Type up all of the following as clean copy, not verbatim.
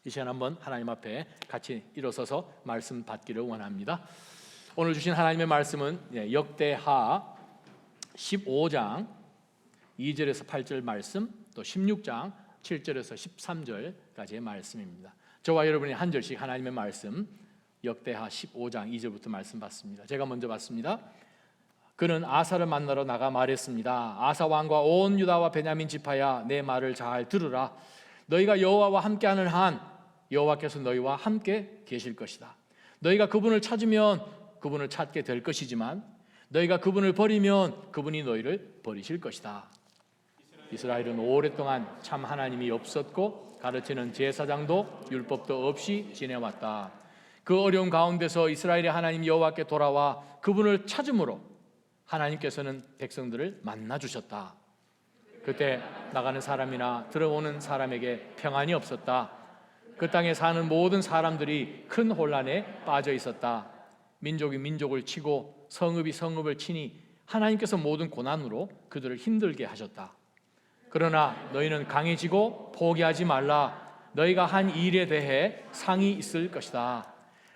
이 시간 한번 하나님 앞에 같이 일어서서 말씀 받기를 원합니다. 오늘 주신 하나님의 말씀은 역대하 15장 2절에서 8절 말씀, 또 16장 7절에서 13절까지의 말씀입니다. 저와 여러분이 한 절씩 하나님의 말씀, 역대하 15장 2절부터 말씀 받습니다. 제가 먼저 받습니다. 그는 아사를 만나러 나가 말했습니다. 아사 왕과 온 유다와 베냐민 지파야, 내 말을 잘 들으라. 너희가 여호와와 함께하는 한 여호와께서 너희와 함께 계실 것이다. 너희가 그분을 찾으면 그분을 찾게 될 것이지만 너희가 그분을 버리면 그분이 너희를 버리실 것이다. 이스라엘은 오랫동안 참 하나님이 없었고 가르치는 제사장도 율법도 없이 지내왔다. 그 어려운 가운데서 이스라엘의 하나님 여호와께 돌아와 그분을 찾음으로 하나님께서는 백성들을 만나주셨다. 그때 나가는 사람이나 들어오는 사람에게 평안이 없었다. 그 땅에 사는 모든 사람들이 큰 혼란에 빠져 있었다. 민족이 민족을 치고 성읍이 성읍을 치니 하나님께서 모든 고난으로 그들을 힘들게 하셨다. 그러나 너희는 강해지고 포기하지 말라. 너희가 한 일에 대해 상이 있을 것이다.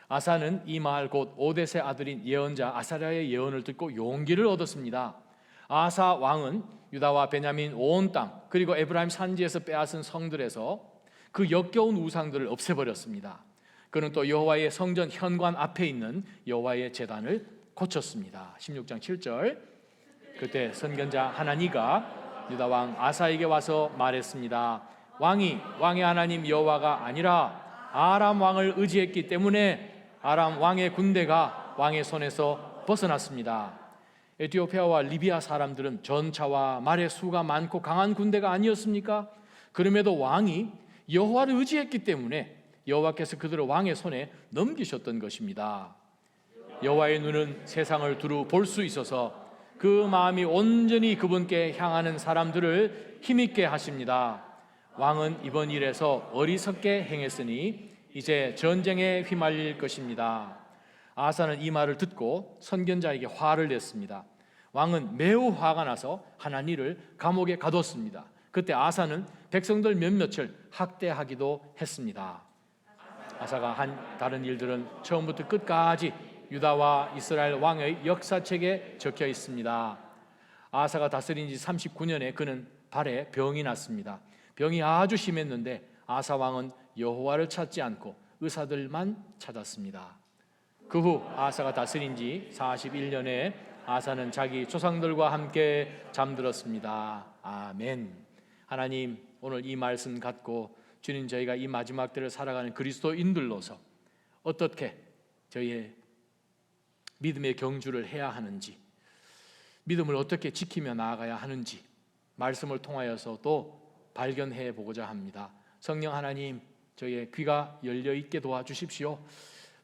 아사는 이 말 곧 오뎃의 아들인 예언자 아사랴의 예언을 듣고 용기를 얻었습니다. 아사 왕은 유다와 베냐민 온 땅 그리고 에브라임 산지에서 빼앗은 성들에서 그 역겨운 우상들을 없애버렸습니다. 그는 또 여호와의 성전 현관 앞에 있는 여호와의 제단을 고쳤습니다. 16장 7절. 그때 선견자 하나니가 유다 왕 아사에게 와서 말했습니다. 왕이 왕의 하나님 여호와가 아니라 아람 왕을 의지했기 때문에 아람 왕의 군대가 왕의 손에서 벗어났습니다. 에티오피아와 리비아 사람들은 전차와 말의 수가 많고 강한 군대가 아니었습니까? 그럼에도 왕이 여호와를 의지했기 때문에 여호와께서 그들을 왕의 손에 넘기셨던 것입니다. 여호와의 눈은 세상을 두루 볼 수 있어서 그 마음이 온전히 그분께 향하는 사람들을 힘있게 하십니다. 왕은 이번 일에서 어리석게 행했으니 이제 전쟁에 휘말릴 것입니다. 아사는 이 말을 듣고 선견자에게 화를 냈습니다. 왕은 매우 화가 나서 하나니를 감옥에 가뒀습니다. 그때 아사는 백성들 몇몇을 학대하기도 했습니다. 아사가 한 다른 일들은 처음부터 끝까지 유다와 이스라엘 왕의 역사책에 적혀 있습니다. 아사가 다스린 지 39년에 그는 발에 병이 났습니다. 병이 아주 심했는데 아사 왕은 여호와를 찾지 않고 의사들만 찾았습니다. 그 후 아사가 다스린 지 41년에 아사는 자기 조상들과 함께 잠들었습니다. 아멘. 하나님, 오늘 이 말씀 갖고 주님, 저희가 이 마지막 때를 살아가는 그리스도인들로서 어떻게 저희의 믿음의 경주를 해야 하는지, 믿음을 어떻게 지키며 나아가야 하는지 말씀을 통하여서 또 발견해 보고자 합니다. 성령 하나님, 저희의 귀가 열려 있게 도와주십시오.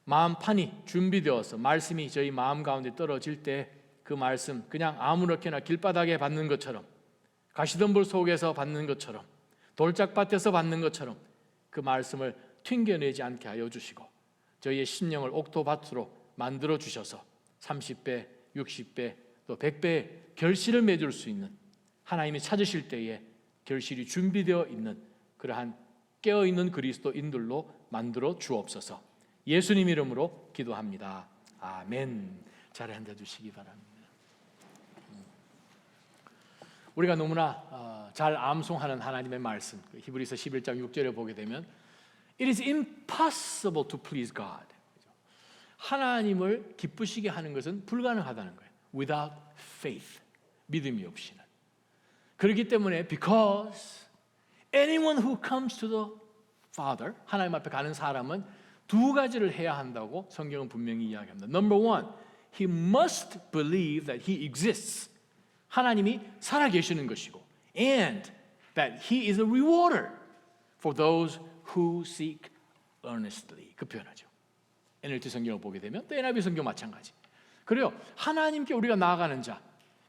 마음판이 준비되어서 말씀이 저희 마음 가운데 떨어질 때 그 말씀 그냥 아무렇게나 길바닥에 받는 것처럼, 가시덤불 속에서 받는 것처럼, 돌짝밭에서 받는 것처럼 그 말씀을 튕겨내지 않게 하여 주시고 저희의 심령을 옥토밭으로 만들어 주셔서 30배, 60배, 또 100배의 결실을 맺을 수 있는, 하나님이 찾으실 때에 결실이 준비되어 있는 그러한 깨어있는 그리스도인들로 만들어 주옵소서. 예수님 이름으로 기도합니다. 아멘. 잘 앉아주시기 바랍니다. 우리가 너무나 잘 암송하는 하나님의 말씀, 히브리서 11장 6절에 보게 되면 It is impossible to please God. 하나님을 기쁘시게 하는 것은 불가능하다는 거예요. Without faith, 믿음이 없이는. 그렇기 때문에 because anyone who comes to the Father, 하나님 앞에 가는 사람은 두 가지를 해야 한다고 성경은 분명히 이야기합니다. Number one, he must believe that he exists. 하나님이 살아계시는 것이고, and that he is a rewarder for those who seek earnestly. 그 표현하죠. NLT 성경을 보게 되면 또 NIV 성경 마찬가지. 그래요. 하나님께 우리가 나아가는 자,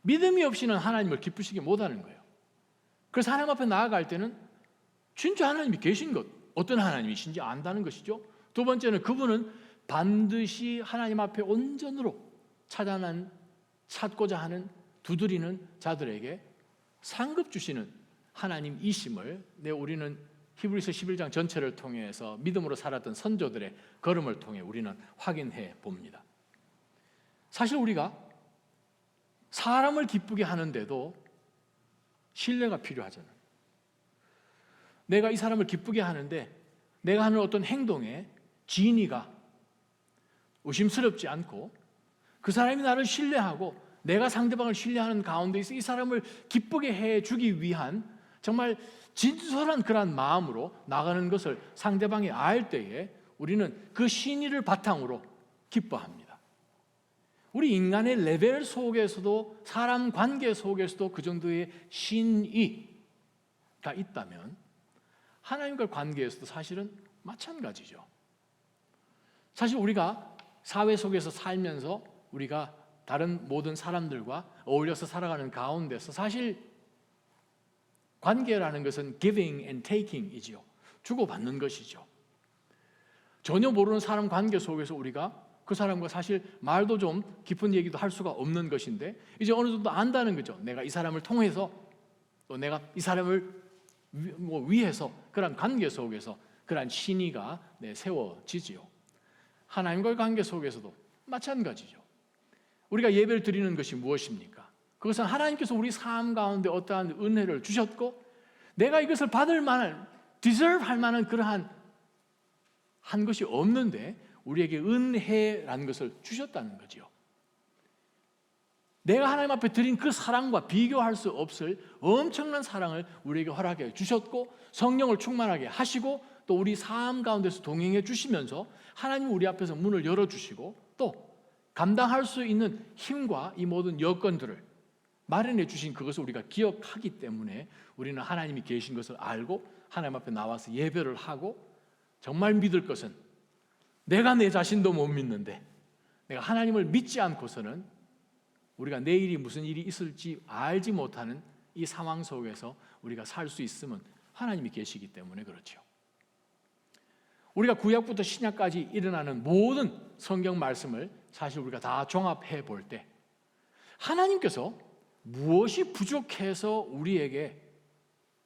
믿음이 없이는 하나님을 기쁘시게 못하는 거예요. 그래서 하나님 앞에 나아갈 때는 진짜 하나님이 계신 것, 어떤 하나님이신지 안다는 것이죠. 두 번째는 그분은 반드시 하나님 앞에 온전으로 찾고자 하는, 두드리는 자들에게 상급 주시는 하나님이심을 우리는 히브리서 11장 전체를 통해서 믿음으로 살았던 선조들의 걸음을 통해 우리는 확인해 봅니다. 사실 우리가 사람을 기쁘게 하는데도 신뢰가 필요하잖아요. 내가 이 사람을 기쁘게 하는데 내가 하는 어떤 행동에 진의가 의심스럽지 않고 그 사람이 나를 신뢰하고 내가 상대방을 신뢰하는 가운데서 이 사람을 기쁘게 해주기 위한 정말 진솔한 그런 마음으로 나가는 것을 상대방이 알 때에 우리는 그 신의를 바탕으로 기뻐합니다. 우리 인간의 레벨 속에서도 사람 관계 속에서도 그 정도의 신의가 있다면 하나님과 관계에서도 사실은 마찬가지죠. 사실 우리가 사회 속에서 살면서 우리가 다른 모든 사람들과 어울려서 살아가는 가운데서 사실 관계라는 것은 giving and taking이지요. 주고받는 것이죠. 전혀 모르는 사람 관계 속에서 우리가 그 사람과 사실 말도 좀 깊은 얘기도 할 수가 없는 것인데 이제 어느 정도 안다는 거죠. 내가 이 사람을 통해서 또 내가 이 사람을 위해서 그런 관계 속에서 그런 신의가 세워지지요. 하나님과의 관계 속에서도 마찬가지죠. 우리가 예배를 드리는 것이 무엇입니까? 그것은 하나님께서 우리 삶 가운데 어떠한 은혜를 주셨고 내가 이것을 받을 만한, deserve 할 만한 그러한 한 것이 없는데 우리에게 은혜라는 것을 주셨다는 거죠. 내가 하나님 앞에 드린 그 사랑과 비교할 수 없을 엄청난 사랑을 우리에게 허락해 주셨고 성령을 충만하게 하시고 또 우리 삶 가운데서 동행해 주시면서 하나님이 우리 앞에서 문을 열어주시고 또 감당할 수 있는 힘과 이 모든 여건들을 마련해 주신 그것을 우리가 기억하기 때문에 우리는 하나님이 계신 것을 알고 하나님 앞에 나와서 예배를 하고 정말 믿을 것은 내가 내 자신도 못 믿는데 내가 하나님을 믿지 않고서는 우리가 내일이 무슨 일이 있을지 알지 못하는 이 상황 속에서 우리가 살 수 있음은 하나님이 계시기 때문에 그렇죠. 우리가 구약부터 신약까지 일어나는 모든 성경 말씀을 사실 우리가 다 종합해 볼 때 하나님께서 무엇이 부족해서 우리에게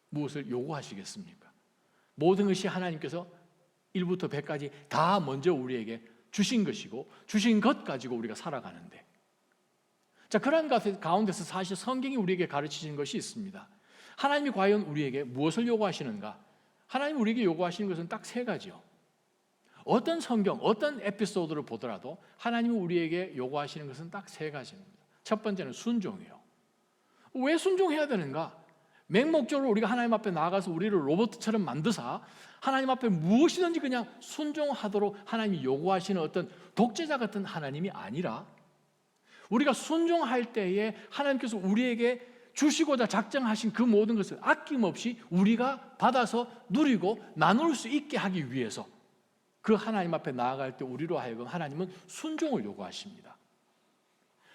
무엇을 요구하시겠습니까? 모든 것이 하나님께서 1부터 100까지 다 먼저 우리에게 주신 것이고 주신 것 가지고 우리가 살아가는데 자, 그런 가운데서 사실 성경이 우리에게 가르치는 것이 있습니다. 하나님이 과연 우리에게 무엇을 요구하시는가? 하나님이 우리에게 요구하시는 것은 딱 세 가지요. 어떤 성경, 어떤 에피소드를 보더라도 하나님이 우리에게 요구하시는 것은 딱 세 가지입니다. 첫 번째는 순종이에요. 왜 순종해야 되는가? 맹목적으로 우리가 하나님 앞에 나아가서 우리를 로봇처럼 만드사 하나님 앞에 무엇이든지 그냥 순종하도록 하나님이 요구하시는 어떤 독재자 같은 하나님이 아니라 우리가 순종할 때에 하나님께서 우리에게 주시고자 작정하신 그 모든 것을 아낌없이 우리가 받아서 누리고 나눌 수 있게 하기 위해서 그 하나님 앞에 나아갈 때 우리로 하여금 하나님은 순종을 요구하십니다.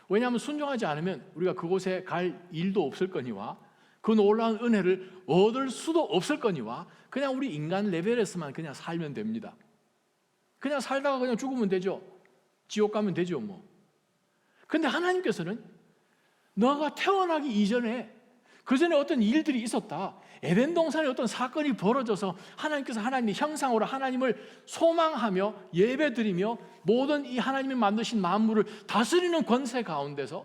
왜냐하면 순종하지 않으면 우리가 그곳에 갈 일도 없을 거니와 그 놀라운 은혜를 얻을 수도 없을 거니와 그냥 우리 인간 레벨에서만 그냥 살면 됩니다. 그냥 살다가 그냥 죽으면 되죠. 지옥 가면 되죠 뭐. 근데 하나님께서는 너가 태어나기 이전에 그 전에 어떤 일들이 있었다. 에덴 동산에 어떤 사건이 벌어져서 하나님께서 하나님의 형상으로 하나님을 소망하며 예배드리며 모든 이 하나님이 만드신 만물을 다스리는 권세 가운데서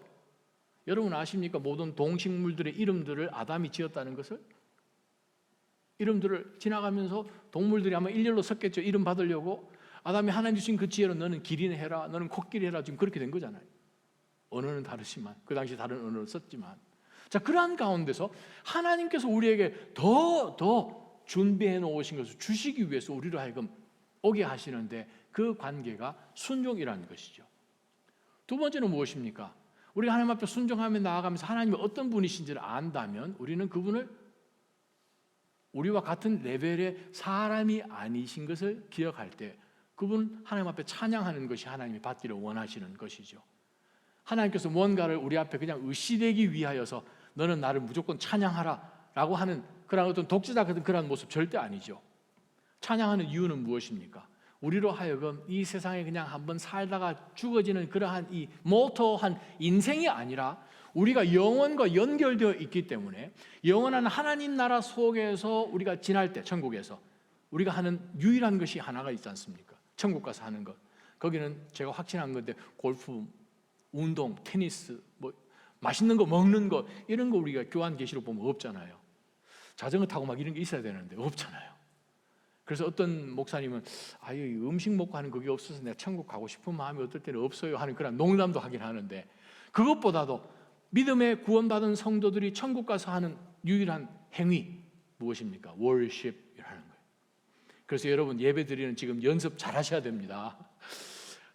여러분 아십니까? 모든 동식물들의 이름들을 아담이 지었다는 것을? 이름들을 지나가면서 동물들이 아마 일렬로 섰겠죠. 이름 받으려고. 아담이 하나님 주신 그 지혜로 너는 길이나 해라, 너는 코끼리 해라. 지금 그렇게 된 거잖아요. 언어는 다르지만 그 당시 다른 언어를 썼지만 자, 그러한 가운데서 하나님께서 우리에게 더 준비해 놓으신 것을 주시기 위해서 우리로 하여금 오게 하시는데 그 관계가 순종이라는 것이죠. 두 번째는 무엇입니까? 우리가 하나님 앞에 순종하며 나아가면서 하나님이 어떤 분이신지를 안다면 우리는 그분을 우리와 같은 레벨의 사람이 아니신 것을 기억할 때 그분 하나님 앞에 찬양하는 것이 하나님이 받기를 원하시는 것이죠. 하나님께서 뭔가를 우리 앞에 그냥 의시되기 위하여서 너는 나를 무조건 찬양하라 라고 하는 그런 어떤 독재자 같은 그런 모습 절대 아니죠. 찬양하는 이유는 무엇입니까? 우리로 하여금 이 세상에 그냥 한번 살다가 죽어지는 그러한 이 모토한 인생이 아니라 우리가 영원과 연결되어 있기 때문에 영원한 하나님 나라 속에서 우리가 지날 때 천국에서 우리가 하는 유일한 것이 하나가 있지 않습니까? 천국 가서 하는 것. 거기는 제가 확신한 건데 골프, 운동, 테니스, 뭐 맛있는 거 먹는 거 이런 거 우리가 교환계시록 보면 없잖아요. 자전거 타고 막 이런 게 있어야 되는데 없잖아요. 그래서 어떤 목사님은 아유 음식 먹고 하는 그게 없어서 내가 천국 가고 싶은 마음이 어떨 때는 없어요 하는 그런 농담도 하긴 하는데 그것보다도 믿음에 구원받은 성도들이 천국 가서 하는 유일한 행위 무엇입니까? 월십이라는 거예요. 그래서 여러분 예배 드리는 지금 연습 잘 하셔야 됩니다.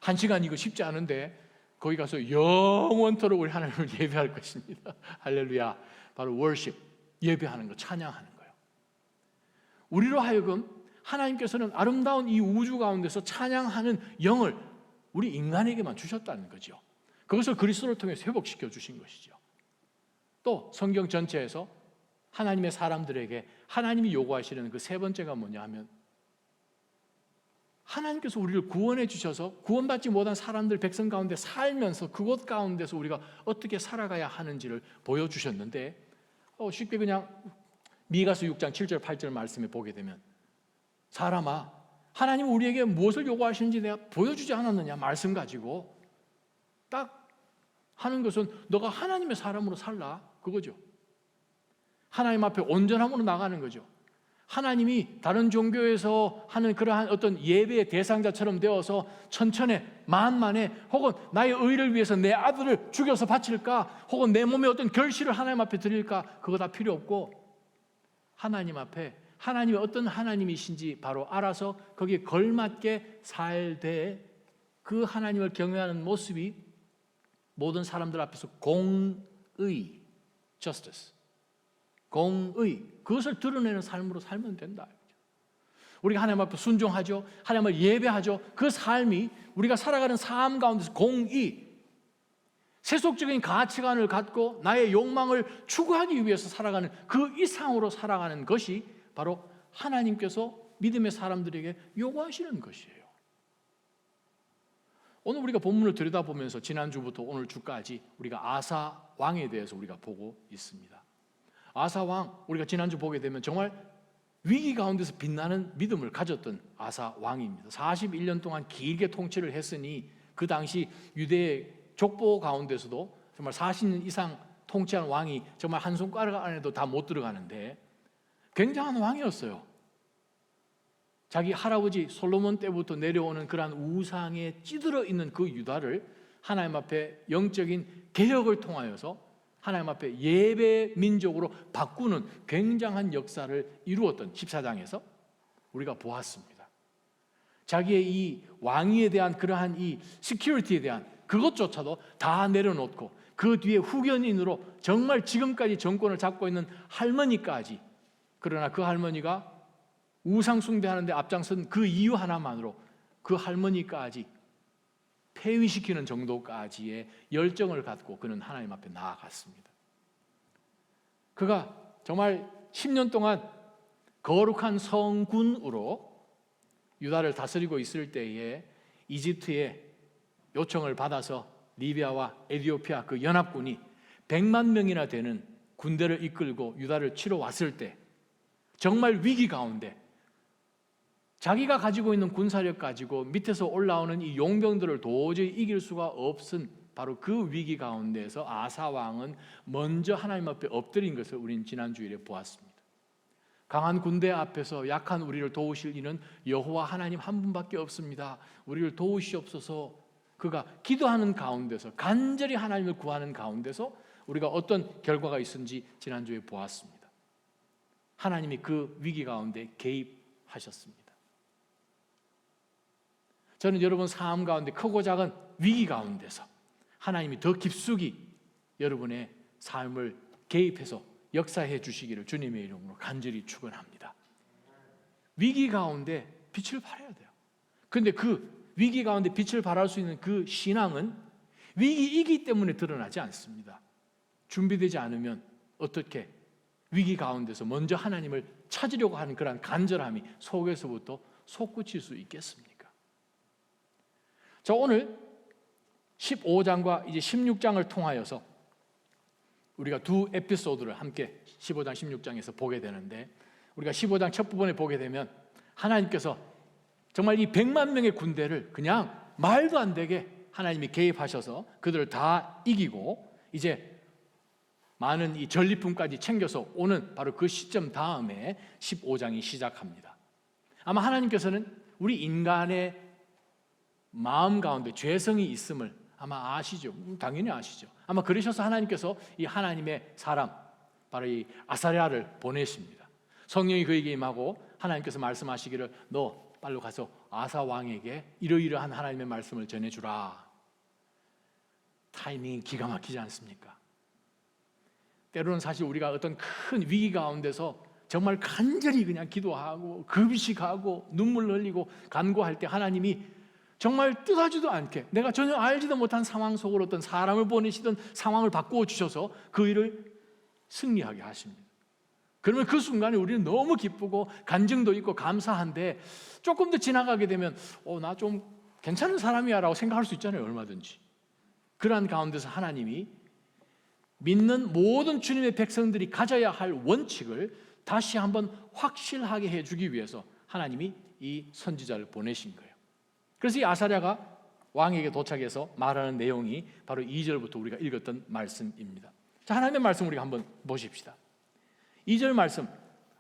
1시간 이거 쉽지 않은데 거기 가서 영원토록 우리 하나님을 예배할 것입니다. 할렐루야. 바로 월십, 예배하는 거, 찬양하는 거예요. 우리로 하여금 하나님께서는 아름다운 이 우주 가운데서 찬양하는 영을 우리 인간에게만 주셨다는 거죠. 그것을 그리스도를 통해 회복시켜 주신 것이죠. 또 성경 전체에서 하나님의 사람들에게 하나님이 요구하시는 그 세 번째가 뭐냐 하면 하나님께서 우리를 구원해 주셔서 구원받지 못한 사람들 백성 가운데 살면서 그곳 가운데서 우리가 어떻게 살아가야 하는지를 보여주셨는데 쉽게 그냥 미가서 6장 7절 8절 말씀에 보게 되면 사람아 하나님은 우리에게 무엇을 요구하시는지 내가 보여주지 않았느냐 말씀 가지고 딱 하는 것은 너가 하나님의 사람으로 살라 그거죠. 하나님 앞에 온전함으로 나가는 거죠. 하나님이 다른 종교에서 하는 그러한 어떤 예배의 대상자처럼 되어서 천천에 만만에 혹은 나의 의를 위해서 내 아들을 죽여서 바칠까 혹은 내 몸에 어떤 결실을 하나님 앞에 드릴까 그거 다 필요 없고 하나님 앞에 하나님이 어떤 하나님이신지 바로 알아서 거기에 걸맞게 살되 그 하나님을 경외하는 모습이 모든 사람들 앞에서 공의, justice, 공의, 그것을 드러내는 삶으로 살면 된다. 우리가 하나님 앞에 순종하죠. 하나님을 예배하죠. 그 삶이 우리가 살아가는 삶 가운데서 공의, 세속적인 가치관을 갖고 나의 욕망을 추구하기 위해서 살아가는 그 이상으로 살아가는 것이 바로 하나님께서 믿음의 사람들에게 요구하시는 것이에요. 오늘 우리가 본문을 들여다보면서 지난주부터 오늘 주까지 우리가 아사 왕에 대해서 우리가 보고 있습니다. 아사 왕, 우리가 지난주 보게 되면 정말 위기 가운데서 빛나는 믿음을 가졌던 아사 왕입니다. 41년 동안 길게 통치를 했으니 그 당시 유대의 족보 가운데서도 정말 40년 이상 통치한 왕이 정말 한 손가락 안에도 다 못 들어가는데 굉장한 왕이었어요. 자기 할아버지 솔로몬 때부터 내려오는 그러한 우상에 찌들어 있는 그 유다를 하나님 앞에 영적인 개혁을 통하여서 하나님 앞에 예배 민족으로 바꾸는 굉장한 역사를 이루었던 14장에서 우리가 보았습니다. 자기의 이 왕위에 대한 그러한 이 시큐리티에 대한 그것조차도 다 내려놓고 그 뒤에 후견인으로 정말 지금까지 정권을 잡고 있는 할머니까지, 그러나 그 할머니가 우상 숭배하는데 앞장선 그 이유 하나만으로 그 할머니까지 폐위시키는 정도까지의 열정을 갖고 그는 하나님 앞에 나아갔습니다. 그가 정말 10년 동안 거룩한 성군으로 유다를 다스리고 있을 때에 이집트의 요청을 받아서 리비아와 에티오피아 그 연합군이 100만 명이나 되는 군대를 이끌고 유다를 치러 왔을 때 정말 위기 가운데 자기가 가지고 있는 군사력 가지고 밑에서 올라오는 이 용병들을 도저히 이길 수가 없은 바로 그 위기 가운데서 아사 왕은 먼저 하나님 앞에 엎드린 것을 우리는 지난 주일에 보았습니다. 강한 군대 앞에서 약한 우리를 도우실 이는 여호와 하나님 한 분밖에 없습니다. 우리를 도우시옵소서. 그가 기도하는 가운데서 간절히 하나님을 구하는 가운데서 우리가 어떤 결과가 있은지 지난주에 보았습니다. 하나님이 그 위기 가운데 개입하셨습니다. 저는 여러분 삶 가운데 크고 작은 위기 가운데서 하나님이 더 깊숙이 여러분의 삶을 개입해서 역사해 주시기를 주님의 이름으로 간절히 축원합니다. 위기 가운데 빛을 발해야 돼요. 그런데 그 위기 가운데 빛을 발할 수 있는 그 신앙은 위기이기 때문에 드러나지 않습니다. 준비되지 않으면 어떻게 위기 가운데서 먼저 하나님을 찾으려고 하는 그런 간절함이 속에서부터 솟구칠 수 있겠습니까? 자, 오늘 15장과 이제 16장을 통하여서 우리가 두 에피소드를 함께 15장 16장에서 보게 되는데, 우리가 15장 첫 부분에 보게 되면 하나님께서 정말 이 100만 명의 군대를 그냥 말도 안 되게 하나님이 개입하셔서 그들을 다 이기고 이제 많은 이 전리품까지 챙겨서 오는 바로 그 시점 다음에 15장이 시작합니다. 아마 하나님께서는 우리 인간의 마음 가운데 죄성이 있음을 아마 아시죠? 당연히 아시죠. 아마 그러셔서 하나님께서 이 하나님의 사람, 바로 이 아사랴를 보내십니다. 성령이 그에게 임하고 하나님께서 말씀하시기를 너 빨리 가서 아사 왕에게 이러이러한 하나님의 말씀을 전해주라. 타이밍이 기가 막히지 않습니까? 때로는 사실 우리가 어떤 큰 위기 가운데서 정말 간절히 그냥 기도하고 금식하고 눈물 흘리고 간구할 때 하나님이 정말 뜻하지도 않게 내가 전혀 알지도 못한 상황 속으로 어떤 사람을 보내시던 상황을 바꾸어 주셔서 그 일을 승리하게 하십니다. 그러면 그 순간에 우리는 너무 기쁘고 간증도 있고 감사한데, 조금 더 지나가게 되면 나 좀 괜찮은 사람이야 라고 생각할 수 있잖아요. 얼마든지. 그러한 가운데서 하나님이 믿는 모든 주님의 백성들이 가져야 할 원칙을 다시 한번 확실하게 해주기 위해서 하나님이 이 선지자를 보내신 거예요. 그래서 이 아사랴가 왕에게 도착해서 말하는 내용이 바로 2절부터 우리가 읽었던 말씀입니다. 자, 하나님의 말씀 우리가 한번 보십시다. 2절 말씀,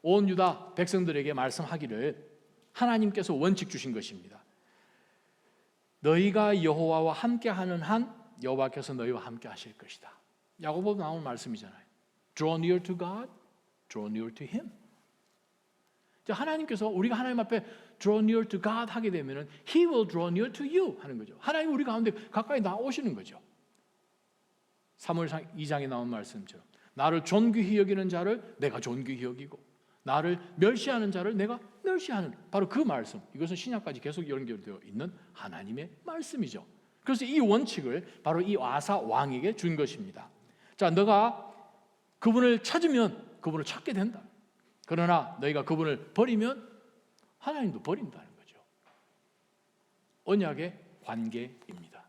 온 유다 백성들에게 말씀하기를 하나님께서 원칙 주신 것입니다. 너희가 여호와와 함께하는 한 여호와께서 너희와 함께 하실 것이다. 야고보 나온 말씀이잖아요. Draw near to God, draw near to Him. 하나님께서 우리가 하나님 앞에 draw near to God 하게 되면은 He will draw near to you 하는 거죠. 하나님 우리 가운데 가까이 나오시는 거죠. 사무엘상 2장에 나온 말씀처럼 나를 존귀히 여기는 자를 내가 존귀히 여기고 나를 멸시하는 자를 내가 멸시하는, 바로 그 말씀. 이것은 신약까지 계속 연결되어 있는 하나님의 말씀이죠. 그래서 이 원칙을 바로 이 아사 왕에게 준 것입니다. 자, 너가 그분을 찾으면 그분을 찾게 된다. 그러나 너희가 그분을 버리면 하나님도 버린다는 거죠. 언약의 관계입니다.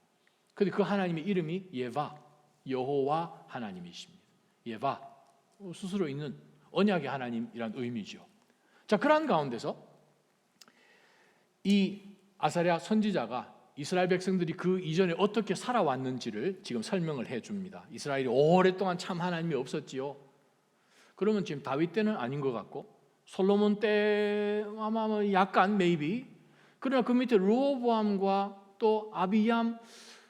그런데 그 하나님의 이름이 예바, 여호와 하나님이십니다. 예바, 스스로 있는 언약의 하나님이란 의미죠. 자, 그러한 가운데서 이 아사랴 선지자가 이스라엘 백성들이 그 이전에 어떻게 살아왔는지를 지금 설명을 해줍니다. 이스라엘이 오랫동안 참 하나님이 없었지요. 그러면 지금 다윗 때는 아닌 것 같고 솔로몬 때 아마 약간 maybe, 그러나 그 밑에 르호보암과 또 아비얌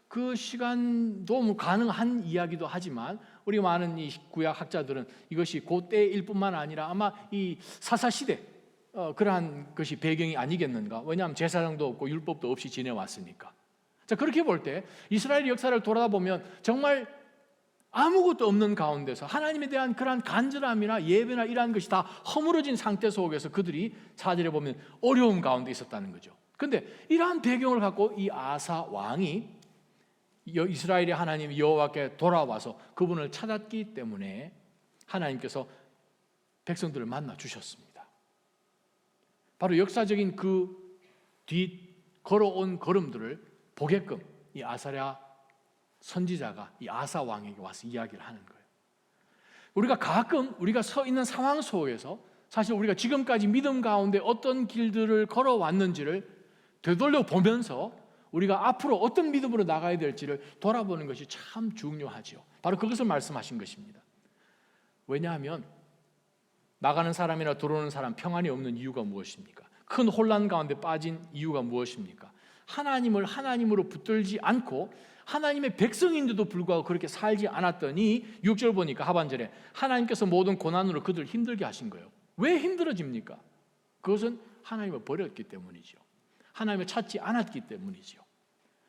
그 시간도 가능한 이야기도 하지만 우리 많은 이 구약 학자들은 이것이 그때일 뿐만 아니라 아마 이 사사시대 그러한 것이 배경이 아니겠는가. 왜냐하면 제사장도 없고 율법도 없이 지내왔으니까. 자, 그렇게 볼 때 이스라엘 역사를 돌아보면 정말 아무것도 없는 가운데서 하나님에 대한 그러한 간절함이나 예배나 이러한 것이 다 허물어진 상태 속에서 그들이 4절에 보면 어려움 가운데 있었다는 거죠. 그런데 이러한 배경을 갖고 이 아사 왕이 이스라엘의 하나님 여호와께 돌아와서 그분을 찾았기 때문에 하나님께서 백성들을 만나 주셨습니다. 바로 역사적인 그 뒤 걸어온 걸음들을 보게끔 이 아사랴 선지자가 이 아사 왕에게 와서 이야기를 하는 거예요. 우리가 가끔 우리가 서 있는 상황 속에서 사실 우리가 지금까지 믿음 가운데 어떤 길들을 걸어왔는지를 되돌려 보면서 우리가 앞으로 어떤 믿음으로 나가야 될지를 돌아보는 것이 참 중요하죠. 바로 그것을 말씀하신 것입니다. 왜냐하면 나가는 사람이나 들어오는 사람 평안이 없는 이유가 무엇입니까? 큰 혼란 가운데 빠진 이유가 무엇입니까? 하나님을 하나님으로 붙들지 않고 하나님의 백성인데도 불구하고 그렇게 살지 않았더니 6절 보니까 하반절에 하나님께서 모든 고난으로 그들을 힘들게 하신 거예요. 왜 힘들어집니까? 그것은 하나님을 버렸기 때문이죠. 하나님을 찾지 않았기 때문이죠.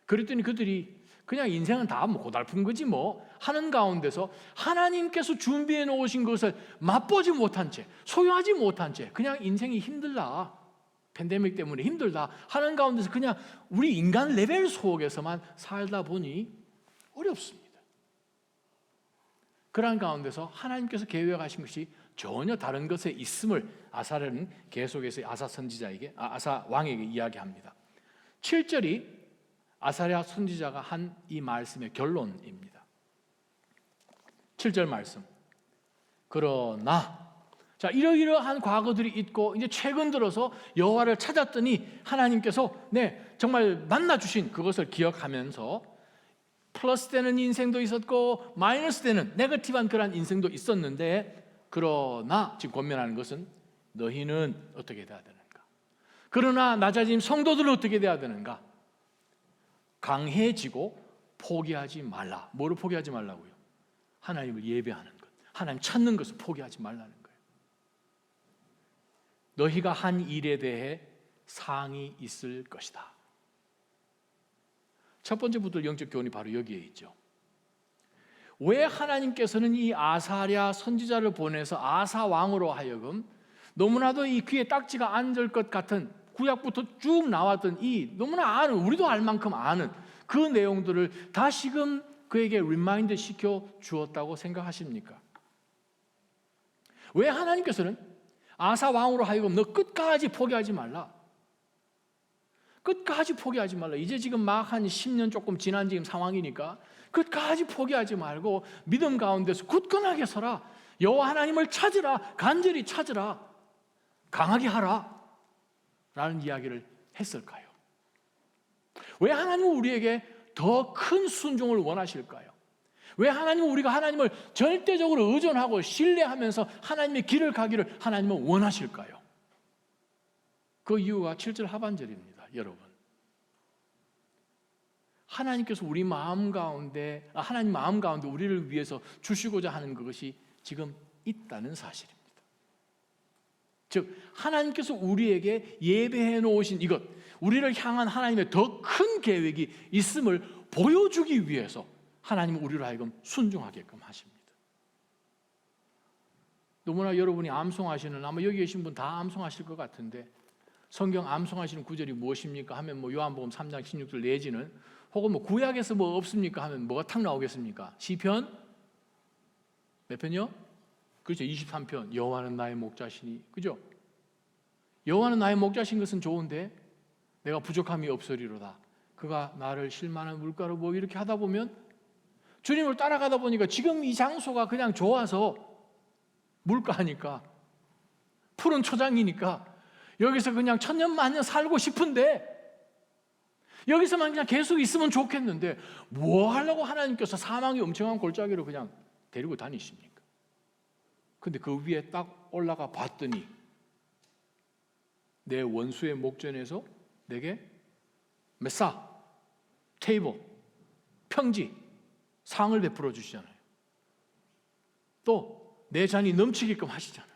그랬더니 그들이 그냥 인생은 다 고달픈 거지 뭐 하는 가운데서 하나님께서 준비해 놓으신 것을 맛보지 못한 채, 소유하지 못한 채 그냥 인생이 힘들다, 팬데믹 때문에 힘들다 하는 가운데서 그냥 우리 인간 레벨 속에서만 살다 보니 어렵습니다. 그러한 가운데서 하나님께서 계획하신 것이 전혀 다른 것에 있음을 아사랴는 계속해서 아사 왕에게 이야기합니다. 7절이 아사랴 선지자가 한 이 말씀의 결론입니다. 7절 말씀, 그러나 자, 이러이러한 과거들이 있고 이제 최근 들어서 여호와를 찾았더니 하나님께서 정말 만나 주신 그것을 기억하면서 플러스 되는 인생도 있었고 마이너스 되는 네거티브한 그런 인생도 있었는데, 그러나 지금 권면하는 것은 너희는 어떻게 돼야 되는가? 그러나 낮아진 성도들은 어떻게 돼야 되는가? 강해지고 포기하지 말라. 뭐를 포기하지 말라고요? 하나님을 예배하는 것, 하나님 찾는 것을 포기하지 말라는 거예요. 너희가 한 일에 대해 상이 있을 것이다. 첫 번째 붙을 영적 교훈이 바로 여기에 있죠. 왜 하나님께서는 이 아사랴 선지자를 보내서 아사 왕으로 하여금 너무나도 이 귀에 딱지가 앉을 것 같은 구약부터 쭉 나왔던 이 너무나 아는, 우리도 알 만큼 아는 그 내용들을 다시금 그에게 리마인드 시켜 주었다고 생각하십니까? 왜 하나님께서는 아사 왕으로 하여금 너 끝까지 포기하지 말라, 끝까지 포기하지 말라. 이제 지금 막 한 10년 조금 지난 지금 상황이니까 끝까지 포기하지 말고 믿음 가운데서 굳건하게 서라. 여호와 하나님을 찾으라. 간절히 찾으라. 강하게 하라. 라는 이야기를 했을까요? 왜 하나님은 우리에게 더 큰 순종을 원하실까요? 왜 하나님은 우리가 하나님을 절대적으로 의존하고 신뢰하면서 하나님의 길을 가기를 하나님은 원하실까요? 그 이유가 7절 하반절입니다. 여러분, 하나님께서 우리 마음 가운데, 하나님 마음 가운데 우리를 위해서 주시고자 하는 그것이 지금 있다는 사실입니다. 즉 하나님께서 우리에게 예배해 놓으신 이것, 우리를 향한 하나님의 더 큰 계획이 있음을 보여주기 위해서 하나님은 우리를 하여금 순종하게끔 하십니다. 너무나 여러분이 암송하시는, 아마 여기 계신 분 다 암송하실 것 같은데, 성경 암송하시는 구절이 무엇입니까? 하면 요한복음 3장 16절 내지는 혹은 구약에서 없습니까? 하면 뭐가 탁 나오겠습니까? 시편 몇 편이요? 그렇죠, 23편. 여호와는 나의 목자시니, 그죠? 여호와는 나의 목자신 것은 좋은데 내가 부족함이 없으리로다. 그가 나를 쉴만한 물가로 이렇게 하다 보면, 주님을 따라가다 보니까 지금 이 장소가 그냥 좋아서, 물가니까, 푸른 초장이니까 여기서 그냥 천년만년 살고 싶은데, 여기서만 그냥 계속 있으면 좋겠는데 뭐 하려고 하나님께서 사망의 엄청난 골짜기로 그냥 데리고 다니십니까? 근데 그 위에 딱 올라가 봤더니 내 원수의 목전에서 내게 메사, 테이블, 평지, 상을 베풀어 주시잖아요. 또 내 잔이 넘치게끔 하시잖아요.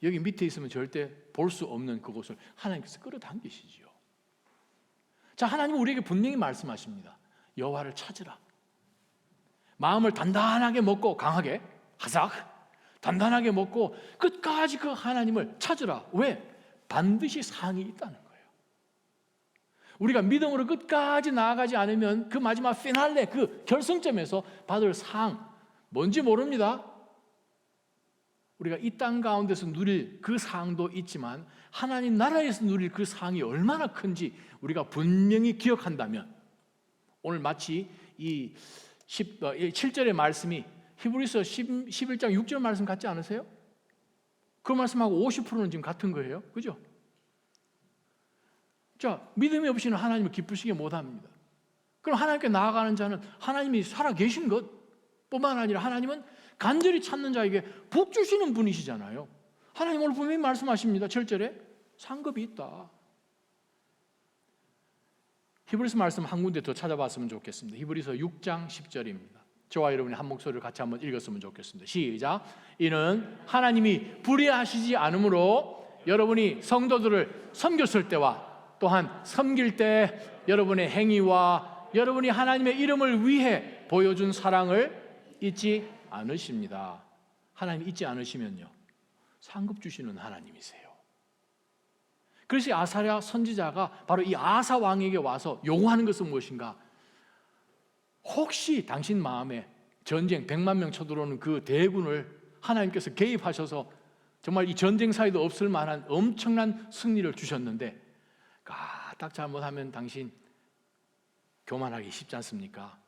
여기 밑에 있으면 절대 볼 수 없는 그곳을 하나님께서 끌어당기시지요. 자, 하나님은 우리에게 분명히 말씀하십니다. 여호와를 찾으라. 마음을 단단하게 먹고, 강하게 하삭 단단하게 먹고 끝까지 그 하나님을 찾으라. 왜? 반드시 상이 있다는 거예요. 우리가 믿음으로 끝까지 나아가지 않으면 그 마지막 피날레, 그 결승점에서 받을 상 뭔지 모릅니다. 우리가 이 땅 가운데서 누릴 그 상도 있지만 하나님 나라에서 누릴 그 상이 얼마나 큰지 우리가 분명히 기억한다면, 오늘 마치 이 7절의 말씀이 히브리서 11장 6절 말씀 같지 않으세요? 그 말씀하고 50%는 지금 같은 거예요. 그죠? 자, 믿음이 없이는 하나님을 기쁘시게 못합니다. 그럼 하나님께 나아가는 자는 하나님이 살아계신 것 뿐만 아니라 하나님은 간절히 찾는 자에게 복 주시는 분이시잖아요. 하나님 오늘 분명히 말씀하십니다. 7절에 상급이 있다. 히브리서 말씀 한 군데 더 찾아봤으면 좋겠습니다. 히브리서 6장 10절입니다. 저와 여러분이 한 목소리를 같이 한번 읽었으면 좋겠습니다. 시작. 이는 하나님이 불의하시지 않으므로 여러분이 성도들을 섬겼을 때와 또한 섬길 때 여러분의 행위와 여러분이 하나님의 이름을 위해 보여준 사랑을 잊지 않으십니다. 하나님 잊지 않으시면요, 상급 주시는 하나님이세요. 그래서 아사랴 선지자가 바로 이 아사 왕에게 와서 요구하는 것은 무엇인가? 혹시 당신 마음에 전쟁 100만 명 쳐들어오는 그 대군을 하나님께서 개입하셔서 정말 이 전쟁사에도 없을 만한 엄청난 승리를 주셨는데, 딱 잘못하면 당신 교만하기 쉽지 않습니까?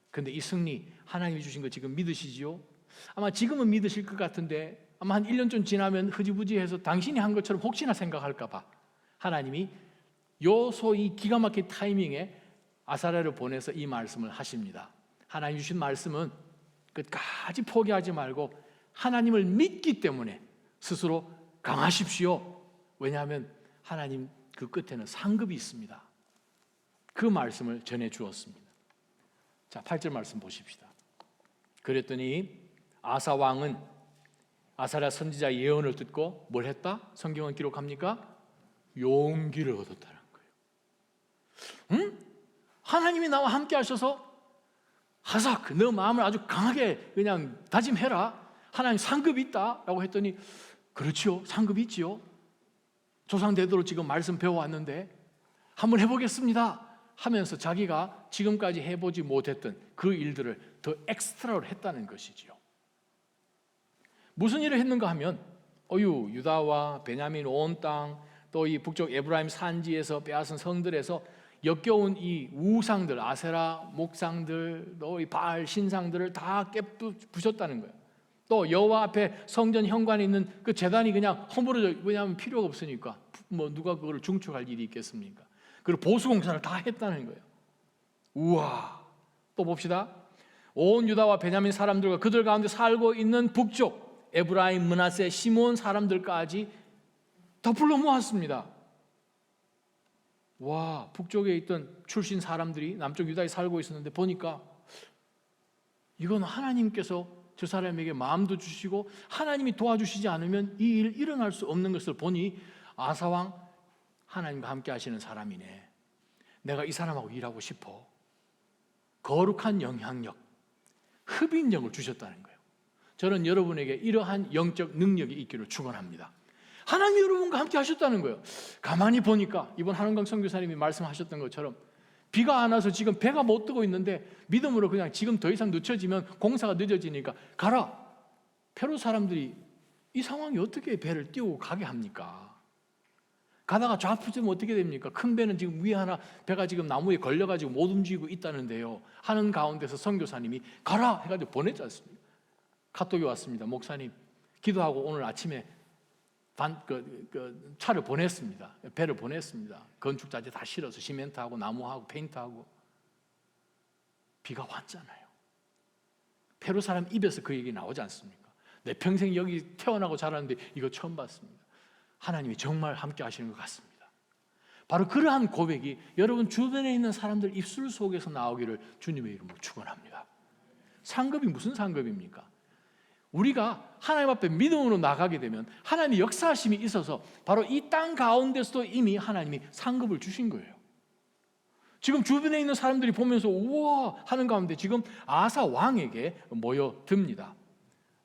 근데 이 승리 하나님이 주신 거 지금 믿으시지요? 아마 지금은 믿으실 것 같은데 아마 한 1년 좀 지나면 흐지부지해서 당신이 한 것처럼 혹시나 생각할까 봐 하나님이 요 소위 기가 막힌 타이밍에 아사랴를 보내서 이 말씀을 하십니다. 하나님 주신 말씀은 끝까지 포기하지 말고 하나님을 믿기 때문에 스스로 강하십시오. 왜냐하면 하나님 그 끝에는 상급이 있습니다. 그 말씀을 전해 주었습니다. 자, 8절 말씀 보십시다. 그랬더니 아사 왕은 아사랴 선지자의 예언을 듣고 뭘 했다? 성경은 기록합니까? 용기를 얻었다는 거예요. 하나님이 나와 함께 하셔서 하삭, 너 마음을 아주 강하게 그냥 다짐해라. 하나님 상급이 있다라고 했더니 그렇지요, 상급이 있지요. 조상 대대로 지금 말씀 배워왔는데 한번 해보겠습니다 하면서 자기가 지금까지 해보지 못했던 그 일들을 더 엑스트라로 했다는 것이지요. 무슨 일을 했는가 하면 유다와 베냐민 온 땅, 또 이 북쪽 에브라임 산지에서 빼앗은 성들에서 역겨운 이 우상들, 아세라 목상들, 또 이 바알 신상들을 다 깨부셨다는 거예요. 또 여호와 앞에 성전 현관에 있는 그 제단이 그냥 허물어져, 왜냐하면 필요가 없으니까 누가 그걸 중축할 일이 있겠습니까? 그리고 보수 공사를 다 했다는 거예요. 우와. 또 봅시다. 온 유다와 베냐민 사람들과 그들 가운데 살고 있는 북쪽 에브라임, 므낫세, 시몬 사람들까지 다 불러 모았습니다. 와, 북쪽에 있던 출신 사람들이 남쪽 유다에 살고 있었는데 보니까 이건 하나님께서 저 사람에게 마음도 주시고 하나님이 도와주시지 않으면 이 일 일어날 수 없는 것을 보니 아사왕 하나님과 함께 하시는 사람이네. 내가 이 사람하고 일하고 싶어. 거룩한 영향력, 흡인력을 주셨다는 거예요. 저는 여러분에게 이러한 영적 능력이 있기를 축원합니다. 하나님이 여러분과 함께 하셨다는 거예요. 가만히 보니까 이번 한원강 선교사님이 말씀하셨던 것처럼 비가 안 와서 지금 배가 못 뜨고 있는데 믿음으로 그냥 지금 더 이상 늦춰지면 공사가 늦어지니까 가라. 페루 사람들이 이 상황이 어떻게 배를 띄우고 가게 합니까? 가다가 좌푸지면 어떻게 됩니까? 큰 배는 지금 위에 하나, 배가 지금 나무에 걸려가지고 못 움직이고 있다는데요. 하는 가운데서 선교사님이 가라 해가지고 보냈지 않습니까? 카톡이 왔습니다. 목사님 기도하고 오늘 아침에 차를 보냈습니다. 배를 보냈습니다. 건축자재 다 실어서 시멘트하고 나무하고 페인트하고. 비가 왔잖아요. 페루 사람 입에서 그 얘기 나오지 않습니까? 내 평생 여기 태어나고 자랐는데 이거 처음 봤습니다. 하나님이 정말 함께 하시는 것 같습니다. 바로 그러한 고백이 여러분 주변에 있는 사람들 입술 속에서 나오기를 주님의 이름으로 축원합니다. 상급이 무슨 상급입니까? 우리가 하나님 앞에 믿음으로 나가게 되면 하나님의 역사하심이 있어서 바로 이 땅 가운데서도 이미 하나님이 상급을 주신 거예요. 지금 주변에 있는 사람들이 보면서 우와 하는 가운데 지금 아사 왕에게 모여듭니다.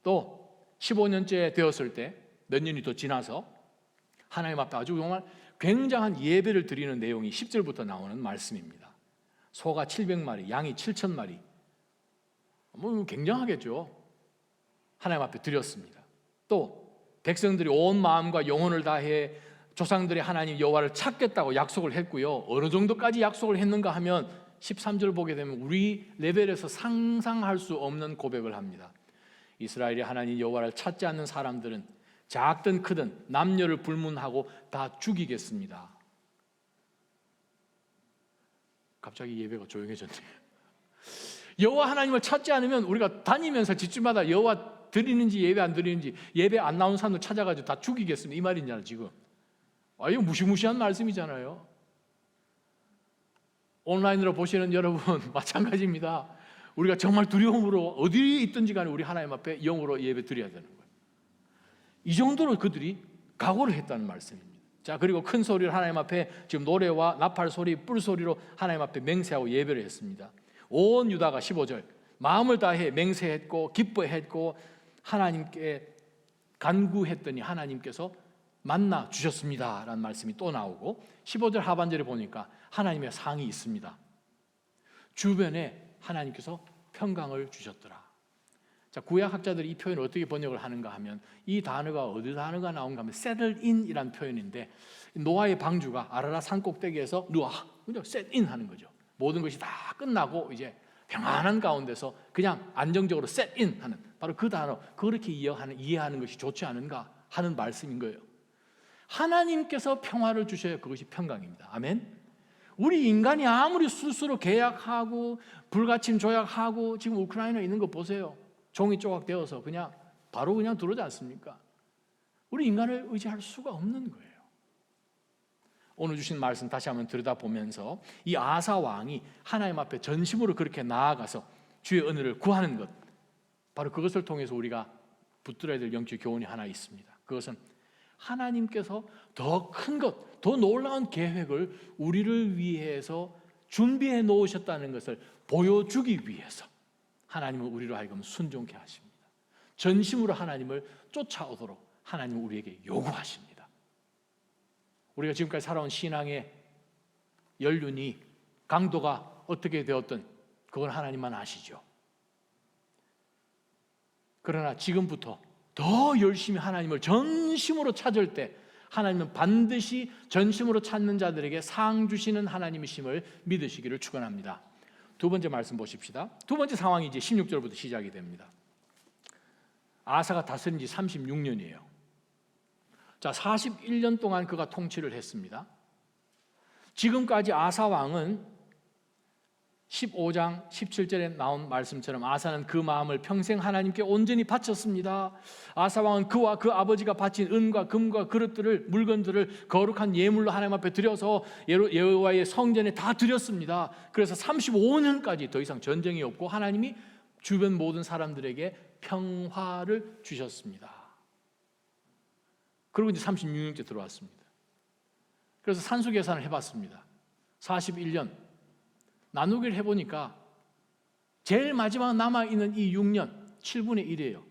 또 15년째 되었을 때 몇 년이 더 지나서 하나님 앞에 아주 정말 굉장한 예배를 드리는 내용이 10절부터 나오는 말씀입니다. 소가 700마리, 양이 7,000마리. 굉장하겠죠. 하나님 앞에 드렸습니다. 또 백성들이 온 마음과 영혼을 다해 조상들이 하나님 여호와를 찾겠다고 약속을 했고요. 어느 정도까지 약속을 했는가 하면 13절 보게 되면 우리 레벨에서 상상할 수 없는 고백을 합니다. 이스라엘이 하나님 여호와를 찾지 않는 사람들은 작든 크든 남녀를 불문하고 다 죽이겠습니다. 갑자기 예배가 조용해졌네요. 여호와 하나님을 찾지 않으면 우리가 다니면서 집집마다 여호와 드리는지 예배 안 드리는지 예배 안 나온 사람들 찾아가지고 다 죽이겠습니다. 이 말이잖아요 지금. 이거 무시무시한 말씀이잖아요. 온라인으로 보시는 여러분 마찬가지입니다. 우리가 정말 두려움으로 어디에 있든지 간에 우리 하나님 앞에 영으로 예배 드려야 되는 거예요. 이 정도로 그들이 각오를 했다는 말씀입니다. 자, 그리고 큰 소리를 하나님 앞에 지금 노래와 나팔 소리, 뿔 소리로 하나님 앞에 맹세하고 예배를 했습니다. 온 유다가 15절 마음을 다해 맹세했고 기뻐했고 하나님께 간구했더니 하나님께서 만나 주셨습니다 라는 말씀이 또 나오고 15절 하반절에 보니까 하나님의 상이 있습니다. 주변에 하나님께서 평강을 주셨더라. 자, 구약학자들이 이 표현을 어떻게 번역을 하는가 하면 이 단어가 어디 단어가 나온가 하면 settle in이라는 표현인데 노아의 방주가 아라라 산 꼭대기에서 누아 그냥 set in 하는 거죠. 모든 것이 다 끝나고 이제 평안한 가운데서 그냥 안정적으로 셋인 하는 바로 그 단어, 그렇게 이해하는 것이 좋지 않은가 하는 말씀인 거예요. 하나님께서 평화를 주셔야 그것이 평강입니다. 아멘. 우리 인간이 아무리 스스로 계약하고 불가침 조약하고 지금 우크라이나에 있는 거 보세요. 종이 조각되어서 그냥 바로 그냥 들어오지 않습니까? 우리 인간을 의지할 수가 없는 거예요. 오늘 주신 말씀 다시 한번 들여다보면서 이 아사 왕이 하나님 앞에 전심으로 그렇게 나아가서 주의 은혜를 구하는 것, 바로 그것을 통해서 우리가 붙들어야 될 영적 교훈이 하나 있습니다. 그것은 하나님께서 더 큰 것, 더 놀라운 계획을 우리를 위해서 준비해 놓으셨다는 것을 보여주기 위해서 하나님은 우리로 하여금 순종케 하십니다. 전심으로 하나님을 쫓아오도록 하나님은 우리에게 요구하십니다. 우리가 지금까지 살아온 신앙의 연륜이 강도가 어떻게 되었든 그건 하나님만 아시죠. 그러나 지금부터 더 열심히 하나님을 전심으로 찾을 때 하나님은 반드시 전심으로 찾는 자들에게 상 주시는 하나님이심을 믿으시기를 축원합니다. 두 번째 말씀 보십시다. 두 번째 상황이 이제 16절부터 시작이 됩니다. 아사가 다스린 지 36년이에요. 자, 41년 동안 그가 통치를 했습니다. 지금까지 아사 왕은 15장 17절에 나온 말씀처럼 아사는 그 마음을 평생 하나님께 온전히 바쳤습니다. 아사 왕은 그와 그 아버지가 바친 은과 금과 그릇들을, 물건들을 거룩한 예물로 하나님 앞에 드려서 여호와의 성전에 다 드렸습니다. 그래서 35년까지 더 이상 전쟁이 없고 하나님이 주변 모든 사람들에게 평화를 주셨습니다. 그리고 이제 36년째 들어왔습니다. 그래서 산수 계산을 해봤습니다. 41년 나누기를 해보니까 제일 마지막 남아있는 이 6년 7분의 1이에요.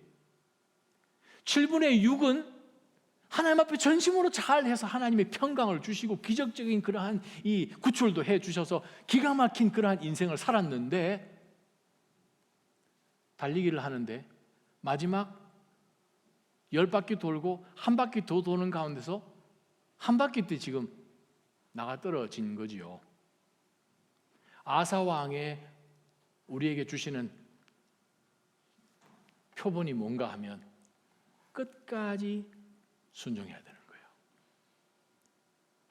7분의 6은 하나님 앞에 전심으로 잘해서 하나님의 평강을 주시고 기적적인 그러한 이 구출도 해주셔서 기가 막힌 그러한 인생을 살았는데, 달리기를 하는데 마지막 10바퀴 돌고 한 바퀴 더 도는 가운데서 한 바퀴 때 지금 나가 떨어진 거지요. 아사 왕의 우리에게 주시는 표본이 뭔가 하면 끝까지 순종해야 되는 거예요.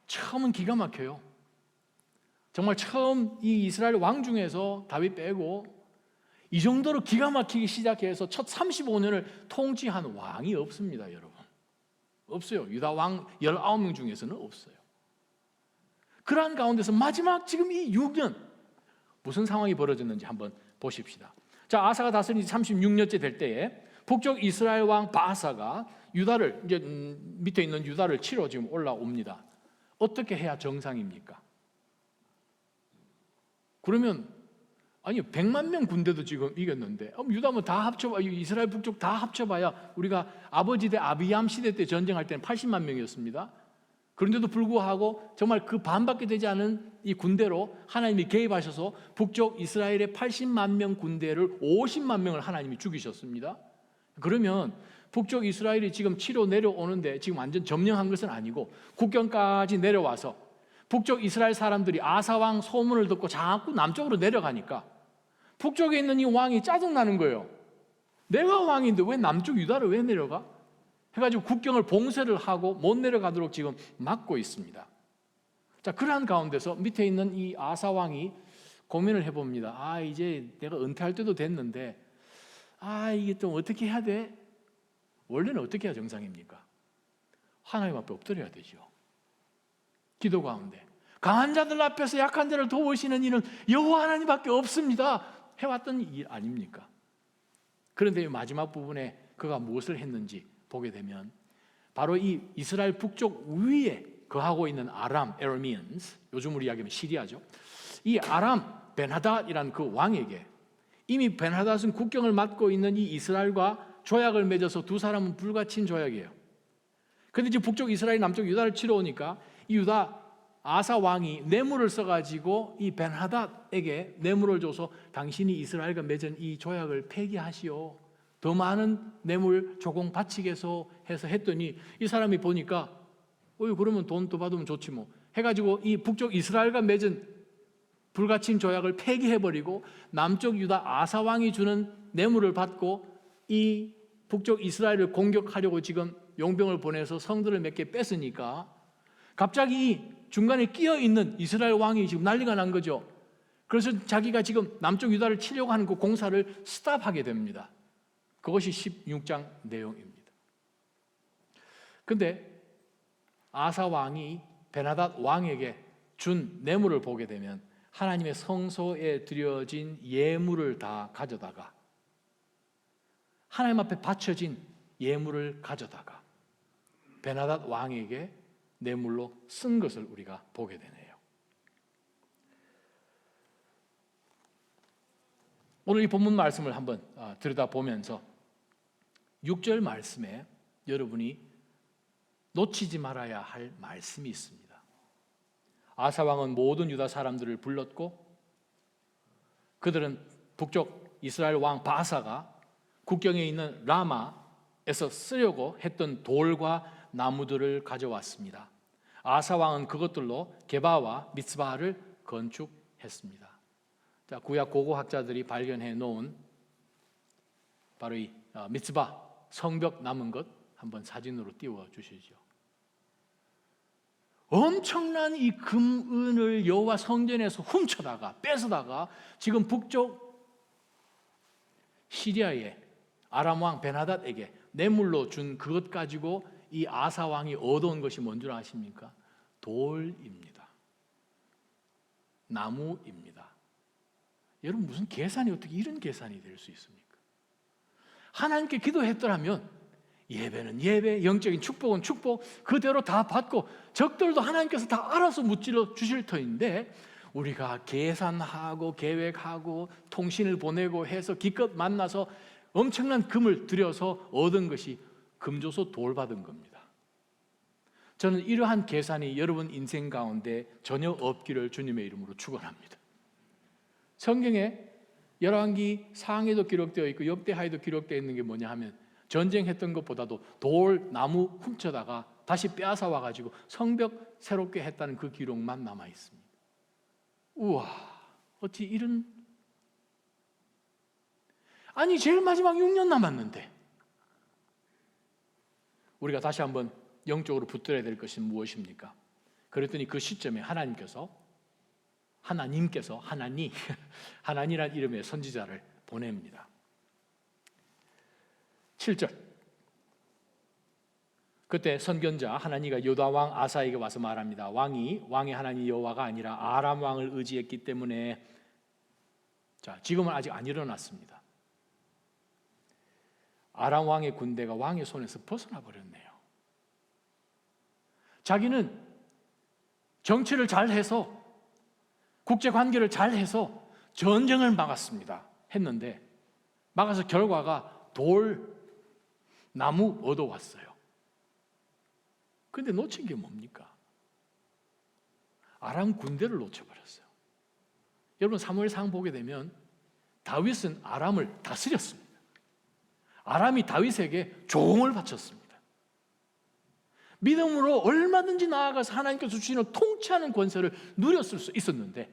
처음은 기가 막혀요. 정말 처음 이 이스라엘 왕 중에서 다윗 빼고 이 정도로 기가 막히기 시작해서 첫 35년을 통치한 왕이 없습니다, 여러분. 없어요. 유다 왕 19명 중에서는 없어요. 그러한 가운데서 마지막 지금 이 6년 무슨 상황이 벌어졌는지 한번 보십시다. 자, 아사가 다스린 지 36년째 될 때에 북쪽 이스라엘 왕 바사가 유다를 이제 밑에 있는 유다를 치러 지금 올라옵니다. 어떻게 해야 정상입니까? 그러면 아니 100만 명 군대도 지금 이겼는데 유다 뭐 다 합쳐봐, 이스라엘 북쪽 다 합쳐봐야 우리가 아버지 대 아비암 시대 때 전쟁할 때는 80만 명이었습니다. 그런데도 불구하고 정말 그 반밖에 되지 않은 이 군대로 하나님이 개입하셔서 북쪽 이스라엘의 80만 명 군대를 50만 명을 하나님이 죽이셨습니다. 그러면 북쪽 이스라엘이 지금 치러 내려오는데 지금 완전 점령한 것은 아니고 국경까지 내려와서 북쪽 이스라엘 사람들이 아사왕 소문을 듣고 자꾸 남쪽으로 내려가니까 북쪽에 있는 이 왕이 짜증나는 거예요. 내가 왕인데 왜 남쪽 유다를 왜 내려가? 해가지고 국경을 봉쇄를 하고 못 내려가도록 지금 막고 있습니다. 자, 그러한 가운데서 밑에 있는 이 아사 왕이 고민을 해봅니다. 이제 내가 은퇴할 때도 됐는데 이게 좀 어떻게 해야 돼? 원래는 어떻게 해야 정상입니까? 하나님 앞에 엎드려야 되죠. 기도 가운데 강한 자들 앞에서 약한 자를 도우시는 일은 여호와 하나님밖에 없습니다. 해왔던 일 아닙니까? 그런데 마지막 부분에 그가 무엇을 했는지 보게 되면 바로 이 이스라엘 북쪽 위에 거하고 있는 아람, 에르미언스, 요즘으로 이야기하면 시리아죠. 이 아람 벤하닷이라는 그 왕에게 이미 벤하닷은 국경을 맡고 있는 이 이스라엘과 조약을 맺어서 두 사람은 불가침 조약이에요. 그런데 지금 북쪽 이스라엘, 남쪽 유다를 치러 오니까 이 유다 아사 왕이 뇌물을 써가지고 이 벤하닷에게 뇌물을 줘서 당신이 이스라엘과 맺은 이 조약을 폐기하시오. 더 많은 뇌물 조공 바치겠소 해서 했더니 이 사람이 보니까 그러면 돈 더 받으면 좋지 뭐 해가지고 이 북쪽 이스라엘과 맺은 불가침 조약을 폐기해버리고 남쪽 유다 아사 왕이 주는 뇌물을 받고 이 북쪽 이스라엘을 공격하려고 지금 용병을 보내서 성들을 몇 개 뺐으니까 갑자기 이 중간에 끼어 있는 이스라엘 왕이 지금 난리가 난 거죠. 그래서 자기가 지금 남쪽 유다를 치려고 하는 그 공사를 스탑하게 됩니다. 그것이 16장 내용입니다. 근데 아사 왕이 베나닷 왕에게 준 뇌물을 보게 되면 하나님의 성소에 드려진 예물을 다 가져다가 하나님 앞에 바쳐진 예물을 가져다가 베나닷 왕에게 뇌물로 쓴 것을 우리가 보게 되네요. 오늘 이 본문 말씀을 한번 들여다보면서 6절 말씀에 여러분이 놓치지 말아야 할 말씀이 있습니다. 아사 왕은 모든 유다 사람들을 불렀고 그들은 북쪽 이스라엘 왕 바사가 국경에 있는 라마에서 쓰려고 했던 돌과 나무들을 가져왔습니다. 아사 왕은 그것들로 게바와 미스바를 건축했습니다. 자, 구약 고고학자들이 발견해 놓은 바로 이 미스바 성벽 남은 것 한번 사진으로 띄워 주시죠. 엄청난 이 금은을 여호와 성전에서 훔쳐다가 뺏어다가 지금 북쪽 시리아의 아람 왕 베나닷에게 뇌물로 준 그것 가지고 이 아사 왕이 얻어온 것이 뭔 줄 아십니까? 돌입니다. 나무입니다. 여러분 무슨 계산이 어떻게 이런 계산이 될 수 있습니까? 하나님께 기도했더라면 예배는 예배, 영적인 축복은 축복 그대로 다 받고 적들도 하나님께서 다 알아서 무찔러 주실 터인데 우리가 계산하고 계획하고 통신을 보내고 해서 기껏 만나서 엄청난 금을 들여서 얻은 것이 금조소 돌 받은 겁니다. 저는 이러한 계산이 여러분 인생 가운데 전혀 없기를 주님의 이름으로 축원합니다. 성경에 열왕기 상에도 기록되어 있고 역대하에도 기록되어 있는 게 뭐냐 하면 전쟁했던 것보다도 돌, 나무 훔쳐다가 다시 빼앗아 와가지고 성벽 새롭게 했다는 그 기록만 남아 있습니다. 우와, 어찌 이런 아니 제일 마지막 6년 남았는데 우리가 다시 한번 영적으로 붙들어야 될 것이 무엇입니까? 그랬더니 그 시점에 하나님께서 하나니란 이름의 선지자를 보냅니다. 7절 그때 선견자 하나니가 유다 왕 아사에게 와서 말합니다. 왕의 하나님 여호와가 아니라 아람 왕을 의지했기 때문에 자 지금은 아직 안 일어났습니다. 아람 왕의 군대가 왕의 손에서 벗어나 버렸네요. 자기는 정치를 잘해서 국제관계를 잘해서 전쟁을 막았습니다. 했는데 막아서 결과가 돌, 나무 얻어왔어요. 근데 놓친 게 뭡니까? 아람 군대를 놓쳐버렸어요. 여러분 사무엘상 보게 되면 다윗은 아람을 다스렸습니다. 아람이 다윗에게 조공을 바쳤습니다. 믿음으로 얼마든지 나아가서 하나님께서 주시는 통치하는 권세를 누렸을 수 있었는데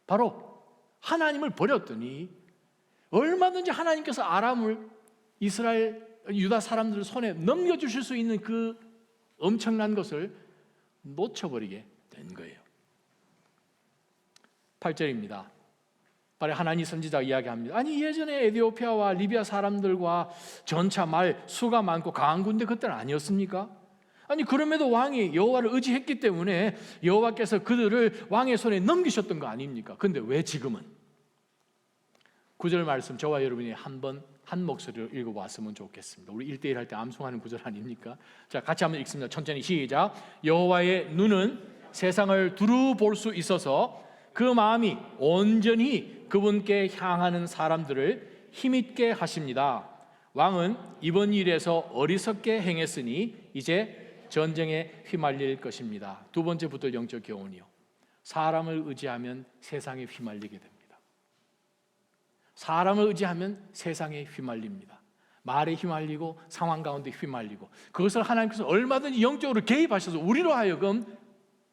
바로 하나님을 버렸더니 얼마든지 하나님께서 아람을 이스라엘 유다 사람들 손에 넘겨주실 수 있는 그 엄청난 것을 놓쳐버리게 된 거예요. 8절입니다. 바로 하나니 선지자가 이야기합니다. 아니 예전에 에디오피아와 리비아 사람들과 전차 말 수가 많고 강한 군대 그때는 아니었습니까? 아니 그럼에도 왕이 여호와를 의지했기 때문에 여호와께서 그들을 왕의 손에 넘기셨던 거 아닙니까? 근데 왜 지금은? 9절 말씀 저와 여러분이 한 목소리로 읽어봤으면 좋겠습니다. 우리 1대1 할 때 암송하는 구절 아닙니까? 자 같이 한번 읽습니다. 천천히 시작. 여호와의 눈은 세상을 두루 볼 수 있어서 그 마음이 온전히 그분께 향하는 사람들을 힘있게 하십니다. 왕은 이번 일에서 어리석게 행했으니 이제 전쟁에 휘말릴 것입니다. 두 번째 붙을 영적 교훈이요. 사람을 의지하면 세상에 휘말리게 됩니다. 사람을 의지하면 세상에 휘말립니다. 말에 휘말리고 상황 가운데 휘말리고 그것을 하나님께서 얼마든지 영적으로 개입하셔서 우리로 하여금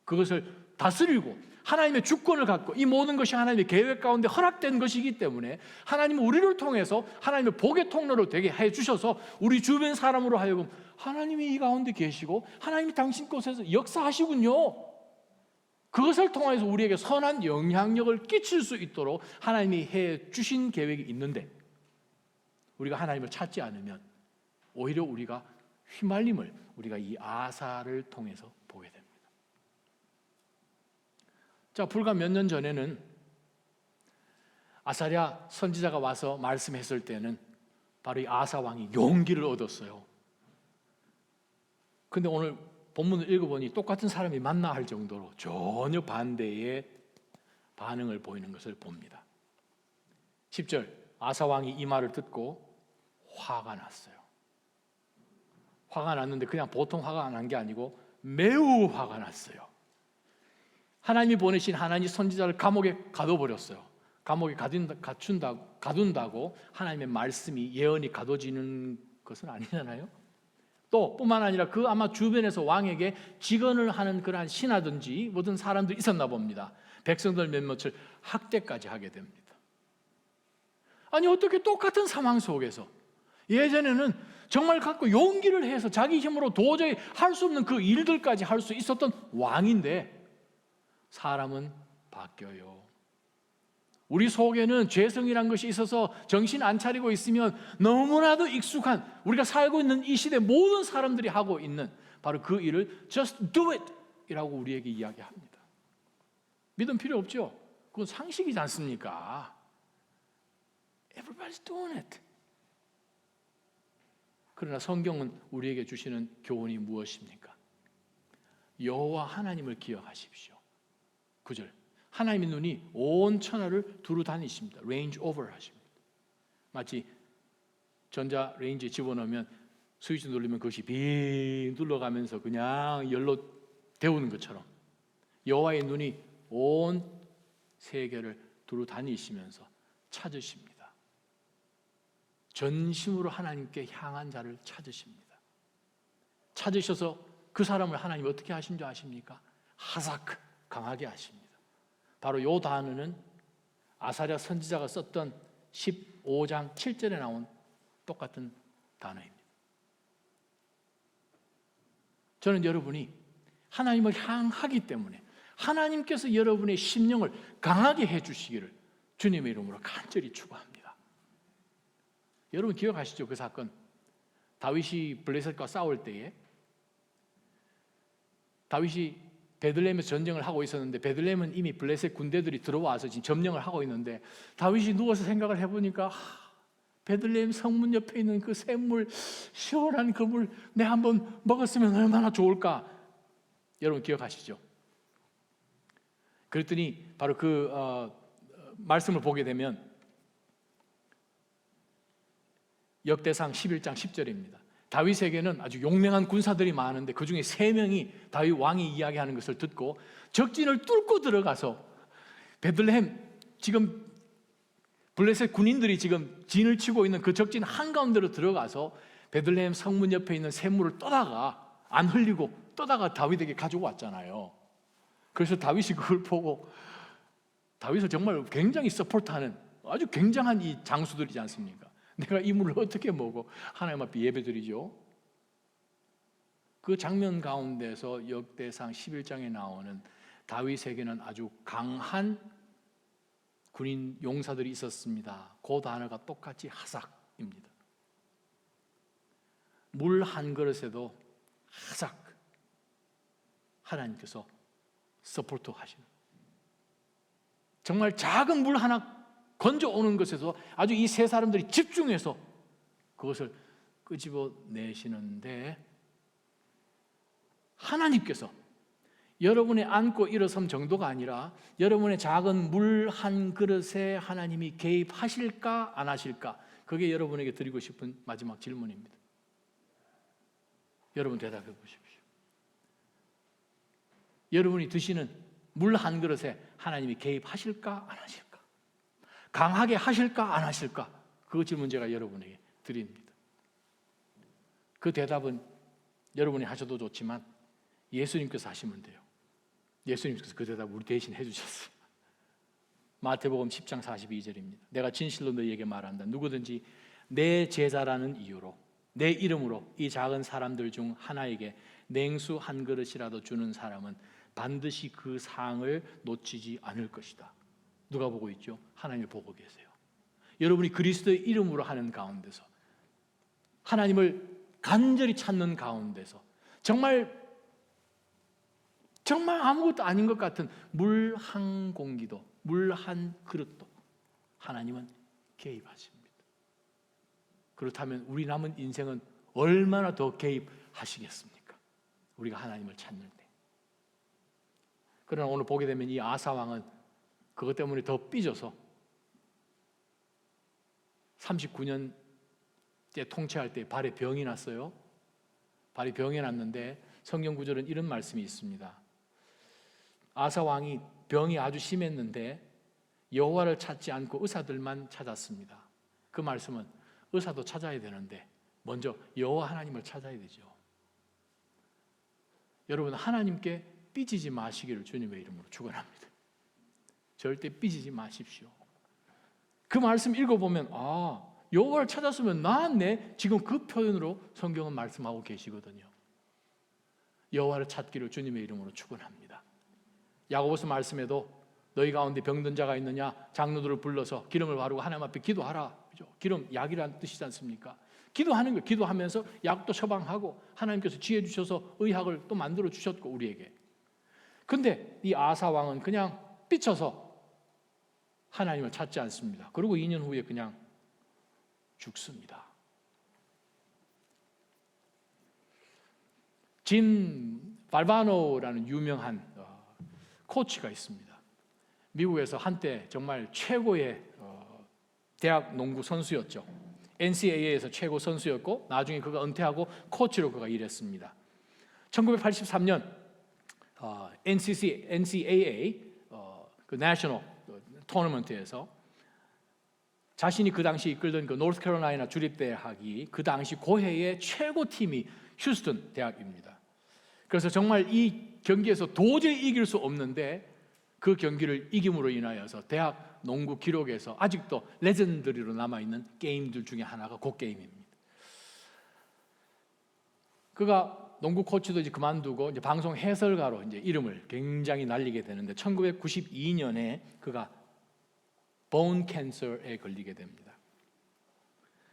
그것을 다스리고 하나님의 주권을 갖고 이 모든 것이 하나님의 계획 가운데 허락된 것이기 때문에 하나님은 우리를 통해서 하나님의 복의 통로로 되게 해주셔서 우리 주변 사람으로 하여금 하나님이 이 가운데 계시고 하나님이 당신 곳에서 역사하시군요. 그것을 통해서 우리에게 선한 영향력을 끼칠 수 있도록 하나님이 해주신 계획이 있는데 우리가 하나님을 찾지 않으면 오히려 우리가 휘말림을 우리가 이 아사를 통해서 보게 됩니다. 자, 불과 몇 년 전에는 아사랴 선지자가 와서 말씀했을 때는 바로 이 아사 왕이 용기를 얻었어요. 근데 오늘 본문을 읽어보니 똑같은 사람이 맞나 할 정도로 전혀 반대의 반응을 보이는 것을 봅니다. 10절, 아사 왕이 이 말을 듣고 화가 났어요. 화가 났는데 그냥 보통 화가 난 게 아니고 매우 화가 났어요. 하나님이 보내신 하나님 선지자를 감옥에 가둬버렸어요. 감옥에 가둔다고 하나님의 말씀이 예언이 가둬지는 것은 아니잖아요. 또 뿐만 아니라 그 아마 주변에서 왕에게 직언을 하는 그러한 신하든지 모든 사람들이 있었나 봅니다. 백성들 몇몇을 학대까지 하게 됩니다. 아니 어떻게 똑같은 상황 속에서 예전에는 정말 갖고 용기를 해서 자기 힘으로 도저히 할 수 없는 그 일들까지 할 수 있었던 왕인데 사람은 바뀌어요. 우리 속에는 죄성이란 것이 있어서 정신 안 차리고 있으면 너무나도 익숙한 우리가 살고 있는 이 시대 모든 사람들이 하고 있는 바로 그 일을 just do it 이라고 우리에게 이야기합니다. 믿음 필요 없죠? 그건 상식이지 않습니까? Everybody's doing it. 그러나 성경은 우리에게 주시는 교훈이 무엇입니까? 여호와 하나님을 기억하십시오. 9절, 하나님의 눈이 온 천하를 두루 다니십니다. range over 하십니다. 마치 전자 레인지에 집어넣으면 스위치 누르면 그것이 빙 둘러가면서 그냥 열로 데우는 것처럼 여호와의 눈이 온 세계를 두루 다니시면서 찾으십니다. 전심으로 하나님께 향한 자를 찾으십니다. 찾으셔서 그 사람을 하나님 어떻게 하신 줄 아십니까? 하사크, 강하게 하십니다. 바로 이 단어는 아사랴 선지자가 썼던 15장 7절에 나온 똑같은 단어입니다. 저는 여러분이 하나님을 향하기 때문에 하나님께서 여러분의 심령을 강하게 해주시기를 주님의 이름으로 간절히 축원합니다. 여러분 기억하시죠? 그 사건, 다윗이 블레셋과 싸울 때에 다윗이 베들레헴에서 전쟁을 하고 있었는데 베들레헴은 이미 블레셋 군대들이 들어와서 지금 점령을 하고 있는데 다윗이 누워서 생각을 해보니까 베들레헴 성문 옆에 있는 그 샘물, 시원한 그 물 내가 한번 먹었으면 얼마나 좋을까. 여러분 기억하시죠? 그랬더니 바로 그 말씀을 보게 되면 역대상 11장 10절입니다. 다윗에게는 아주 용맹한 군사들이 많은데 그 중에 3명이 다윗 왕이 이야기하는 것을 듣고 적진을 뚫고 들어가서 베들레헴 지금 블레셋 군인들이 지금 진을 치고 있는 그 적진 한가운데로 들어가서 베들레헴 성문 옆에 있는 샘물을 떠다가 안 흘리고 떠다가 다윗에게 가지고 왔잖아요. 그래서 다윗이 그걸 보고 다윗을 정말 굉장히 서포트하는 아주 굉장한 이 장수들이지 않습니까? 내가 이 물을 어떻게 먹어? 하나님 앞에 예배드리죠. 그 장면 가운데서 역대상 11장에 나오는 다윗에게는 아주 강한 군인 용사들이 있었습니다. 그 단어가 똑같이 하삭입니다. 물 한 그릇에도 하삭, 하나님께서 서포트 하시는, 정말 작은 물 하나 건져오는 것에서 아주 이 세 사람들이 집중해서 그것을 끄집어내시는데 하나님께서 여러분의 안고 일어섬 정도가 아니라 여러분의 작은 물 한 그릇에 하나님이 개입하실까 안 하실까, 그게 여러분에게 드리고 싶은 마지막 질문입니다. 여러분 대답해 보십시오. 여러분이 드시는 물 한 그릇에 하나님이 개입하실까 안 하실까, 강하게 하실까 안 하실까, 그 질문 제가 여러분에게 드립니다. 그 대답은 여러분이 하셔도 좋지만 예수님께서 하시면 돼요. 예수님께서 그 대답 우리 대신 해주셨어요. 마태복음 10장 42절입니다. 내가 진실로 너희에게 말한다. 누구든지 내 제자라는 이유로 내 이름으로 이 작은 사람들 중 하나에게 냉수 한 그릇이라도 주는 사람은 반드시 그 상을 놓치지 않을 것이다. 누가 보고 있죠? 하나님을 보고 계세요. 여러분이 그리스도의 이름으로 하는 가운데서, 하나님을 간절히 찾는 가운데서, 정말 아무것도 아닌 것 같은 물 한 공기도, 물 한 그릇도 하나님은 개입하십니다. 그렇다면 우리 남은 인생은 얼마나 더 개입하시겠습니까? 우리가 하나님을 찾는 데. 그러나 오늘 보게 되면 이 아사 왕은 그것 때문에 더 삐져서 39년째 통치할 때 발에 병이 났어요. 발이 병이 났는데 성경 구절은 이런 말씀이 있습니다. 아사 왕이 병이 아주 심했는데 여호와를 찾지 않고 의사들만 찾았습니다. 그 말씀은 의사도 찾아야 되는데 먼저 여호와 하나님을 찾아야 되죠. 여러분, 하나님께 삐지지 마시기를 주님의 이름으로 축원합니다. 절대 삐지지 마십시오. 그 말씀 읽어보면 여호와를 찾았으면 나았네, 지금 그 표현으로 성경은 말씀하고 계시거든요. 여호와를 찾기를 주님의 이름으로 축원합니다. 야고보서 말씀에도 너희 가운데 병든 자가 있느냐, 장로들을 불러서 기름을 바르고 하나님 앞에 기도하라. 그죠? 기름 약이라는 뜻이지 않습니까? 기도하는 거예요. 기도하면서 약도 처방하고 하나님께서 지혜 주셔서 의학을 또 만들어 주셨고 우리에게. 근데 이 아사 왕은 그냥 삐쳐서 하나님을 찾지 않습니다. 그리고 2년 후에 그냥 죽습니다. 진 발바노라는 유명한 코치가 있습니다. 미국에서 한때 정말 최고의 대학 농구 선수였죠. NCAA에서 최고 선수였고 나중에 그가 은퇴하고 코치로 그가 일했습니다. 1983년 NCAA 그 내셔널 토너먼트에서 자신이 그 당시 이끌던 그 노스캐롤라이나 주립대학이 그 당시 고해의 최고 팀이 휴스턴 대학입니다. 그래서 정말 이 경기에서 도저히 이길 수 없는데 그 경기를 이김으로 인하여서 대학 농구 기록에서 아직도 레전더리로 남아있는 게임들 중에 하나가 그 게임입니다. 그가 농구 코치도 이제 그만두고 이제 방송 해설가로 이제 이름을 굉장히 날리게 되는데 1992년에 그가 본 캔서에 걸리게 됩니다.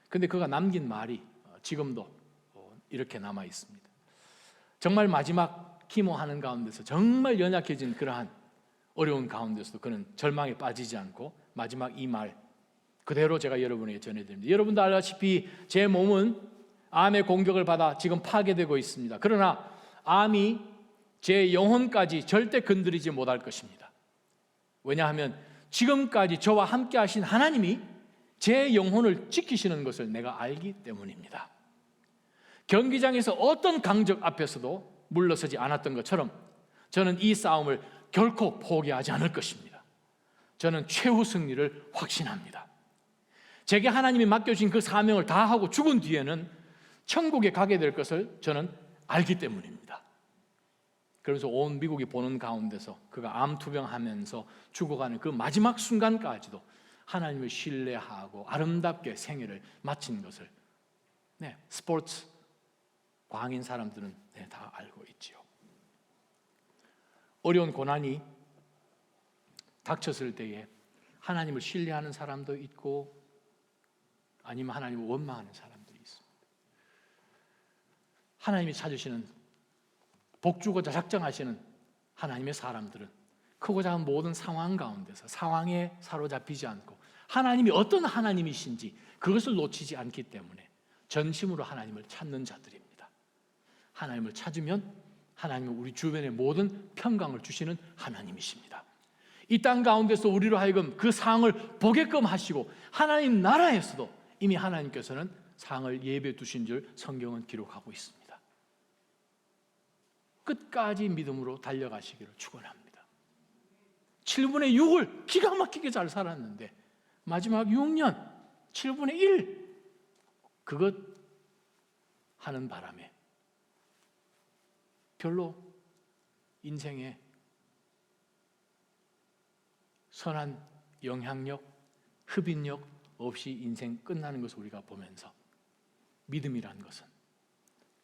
근데 그가 남긴 말이 지금도 이렇게 남아 있습니다. 정말 마지막 키모하는 가운데서 정말 연약해진 그러한 어려운 가운데서도 그는 절망에 빠지지 않고 마지막 이 말 그대로 제가 여러분에게 전해드립니다. 여러분도 알다시피 제 몸은 암의 공격을 받아 지금 파괴되고 있습니다. 그러나 암이 제 영혼까지 절대 건드리지 못할 것입니다. 왜냐하면 지금까지 저와 함께 하신 하나님이 제 영혼을 지키시는 것을 내가 알기 때문입니다. 경기장에서 어떤 강적 앞에서도 물러서지 않았던 것처럼 저는 이 싸움을 결코 포기하지 않을 것입니다. 저는 최후 승리를 확신합니다. 제게 하나님이 맡겨주신 그 사명을 다하고 죽은 뒤에는 천국에 가게 될 것을 저는 알기 때문입니다. 그래서 온 미국이 보는 가운데서 그가 암투병하면서 죽어가는 그 마지막 순간까지도 하나님을 신뢰하고 아름답게 생애를 마친 것을 스포츠 광인 사람들은 다 알고 있지요. 어려운 고난이 닥쳤을 때에 하나님을 신뢰하는 사람도 있고 아니면 하나님을 원망하는 사람들이 있습니다. 하나님이 찾으시는 복주고자 작정하시는 하나님의 사람들은 크고 작은 모든 상황 가운데서 상황에 사로잡히지 않고 하나님이 어떤 하나님이신지 그것을 놓치지 않기 때문에 전심으로 하나님을 찾는 자들입니다. 하나님을 찾으면 하나님은 우리 주변의 모든 평강을 주시는 하나님이십니다. 이 땅 가운데서 우리로 하여금 그 상을 보게끔 하시고 하나님 나라에서도 이미 하나님께서는 상을 예배해 두신 줄 성경은 기록하고 있습니다. 끝까지 믿음으로 달려가시기를 축원합니다. 7분의 6을 기가 막히게 잘 살았는데 마지막 6년 7분의 1 그것 하는 바람에 별로 인생에 선한 영향력, 흡인력 없이 인생 끝나는 것을 우리가 보면서 믿음이라는 것은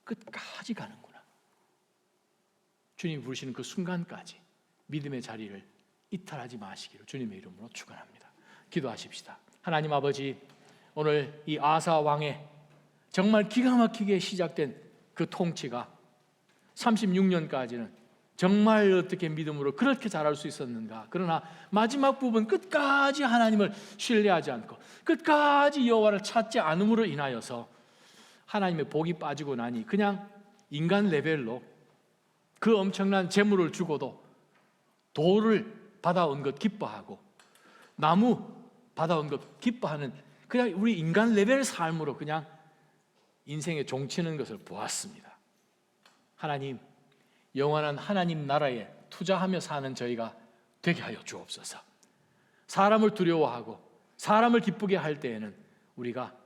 끝까지 가는구나. 주님이 부르시는 그 순간까지 믿음의 자리를 이탈하지 마시기를 주님의 이름으로 축원합니다. 기도하십시다. 하나님 아버지, 오늘 이 아사 왕의 정말 기가 막히게 시작된 그 통치가 36년까지는 정말 어떻게 믿음으로 그렇게 잘할 수 있었는가. 그러나 마지막 부분 끝까지 하나님을 신뢰하지 않고 끝까지 여호와를 찾지 않음으로 인하여서 하나님의 복이 빠지고 나니 그냥 인간 레벨로 그 엄청난 재물을 주고도 돌을 받아온 것 기뻐하고 나무 받아온 것 기뻐하는 그냥 우리 인간 레벨 삶으로 그냥 인생에 종치는 것을 보았습니다. 하나님, 영원한 하나님 나라에 투자하며 사는 저희가 되게 하여 주옵소서. 사람을 두려워하고 사람을 기쁘게 할 때에는 우리가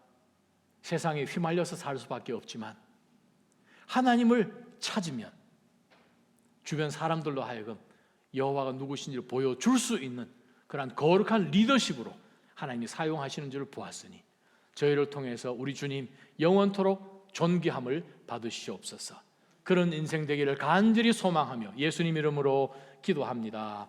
세상에 휘말려서 살 수밖에 없지만 하나님을 찾으면 주변 사람들로 하여금 여호와가 누구신지를 보여줄 수 있는 그러한 거룩한 리더십으로 하나님이 사용하시는 줄을 보았으니 저희를 통해서 우리 주님 영원토록 존귀함을 받으시옵소서. 그런 인생 되기를 간절히 소망하며 예수님 이름으로 기도합니다.